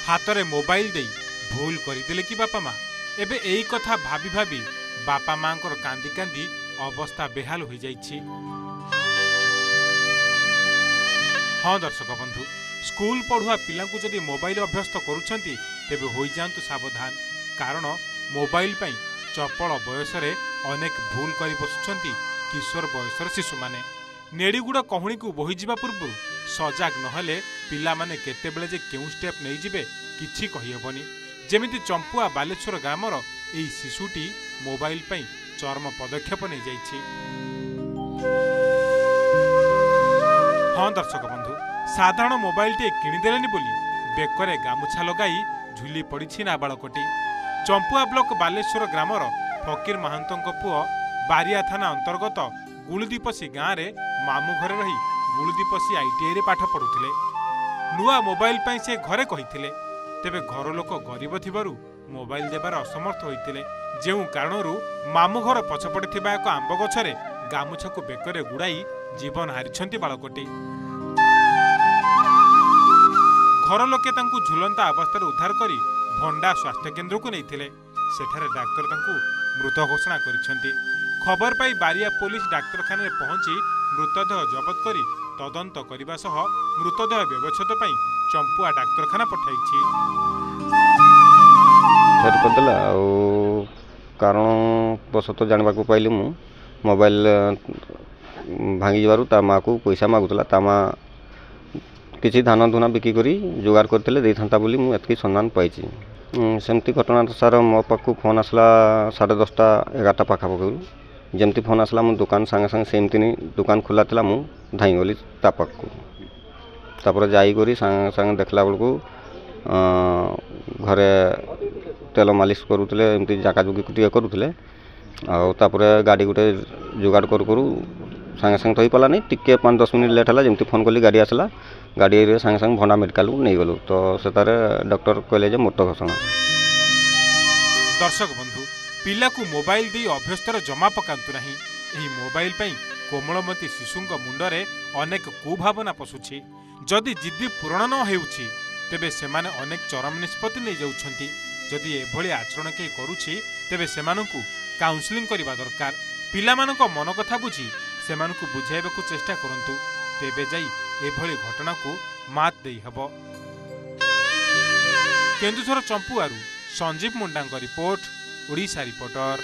हाथ में मोबाइल दे भूल करदे कि बापा माँ एबे एई कथा भाभी भाभी बापा माँ कांदी कांदी अवस्था बेहाल हो जाइछि। हाँ दर्शक बंधु, स्कूल पढ़ुआ पिला जदि मोबाइल अभ्यस्त करुछंती तेबे होई जांतु सावधान, कारण मोबाइल पई चपल बयस अनेक भूल कर बसुछंती किशोर बयसर शिशु माने। नेड़ीगुड़ कहूणी को बोही जिबा पूर्व सजाग नहले पिला माने केतेबेले जे केउ स्टेप नहीं जिबे किछि कहि हेबनी। जेमिति चंपुआ बालेश्वर ग्रामर एई शिशुटी मोबाइल पई चरम पदक्षेप नहीं जाइछि। हाँ दर्शक बंधु, साधारण मोबाइल टे किणिदेलेनि बोली बेकरे गामुछा लगाई झुली पड़ी नाबालकटी। चंपुआ ब्लॉक बालेश्वर ग्रामर फकीर महांतों पुओ बारिया थाना अंतर्गत गुलदीपसी गाँव में मामू घरे रही गुलदीपसी ITI रे पाठ पढ़ुथिले। नुआ मोबाइल पाई से घरे कहिथिले, तेबे घर लोक गरीब थिबारु मोबाइल देबार असमर्थ होइतिले। जेउ कारणरू मामू घर पछपटे थिबा एक आंब गछरे गामुछा को बेकरे गुड़ाई जीवन हारिछंती बालकटी। घर लोके तांकु झुलंता अवस्था उद्धार करी भंडा स्वास्थ्य केन्द्र को नैथिले। सेठारे डाक्तर तांकु मृत घोषणा करिछंती। खबर पाई बारिया पुलिस डाक्तरखाना रे पहुंची मृतदेह जबत करी तदंत करने सह मृतदेह व्यवच्छेद पाई चंपुआ डाक्तरखाना पठाइछि। कारण बसत जानवा पाइली मु मोबाइल भांगी जबारु ता माँ को पैसा मागुला। ता माँ किसी धान धुना बिकी करी जोगार करते दे था बोली मुझे सन्धान पाई। सेमती घटना तो सार मो पाखु फोन आसला 10:30 11टा पाखापाखि जमती फोन आसला मु दुकान सांगे सांगे सेमती नहीं दुकान खुला था मु धाई गली ता पाखु। तापर जाई सांगे सांगे देखला बेलू घरे तेल मालिश करुले एमती जाकाजुगी टे करुले। आपर गाड़ी गोटे जोगाड़ करू सांगे सांगे तो ही पाला नहीं टिके 5-10 मिनट लेट है जमती फोन कली गाड़ी आसला गाड़ी सांगे सांगे भंडा मेडिकल नहीं गलु तो सेतारे डॉक्टर कहले जे मृत घोषणा। दर्शक बंधु, पिला को मोबाइल दे अभ्यस्तर जमा पकांतु नहीं। एही मोबाइल पई कोमलमती शिशुंग मुंडरे अनेक कुभावना पशुछि। जदि जिद्दी पूरण न हेउछि तेबे सेमाने अनेक चरम निष्पत्ति नहीं जाउछंती। जदि एभली आचरण के करूछि तेबे सेमानकु काउंसलिंग करबा दरकार। पिलामानक मन कथा बुझी सेमानकु बुझाइबाकु चेष्टा करंतु, तेबे जाई एभली घटना को मात देई हबो। केन्दुझर चंपुआरु संजीव मुंडांग रिपोर्ट, ओडिशा रिपोर्टर।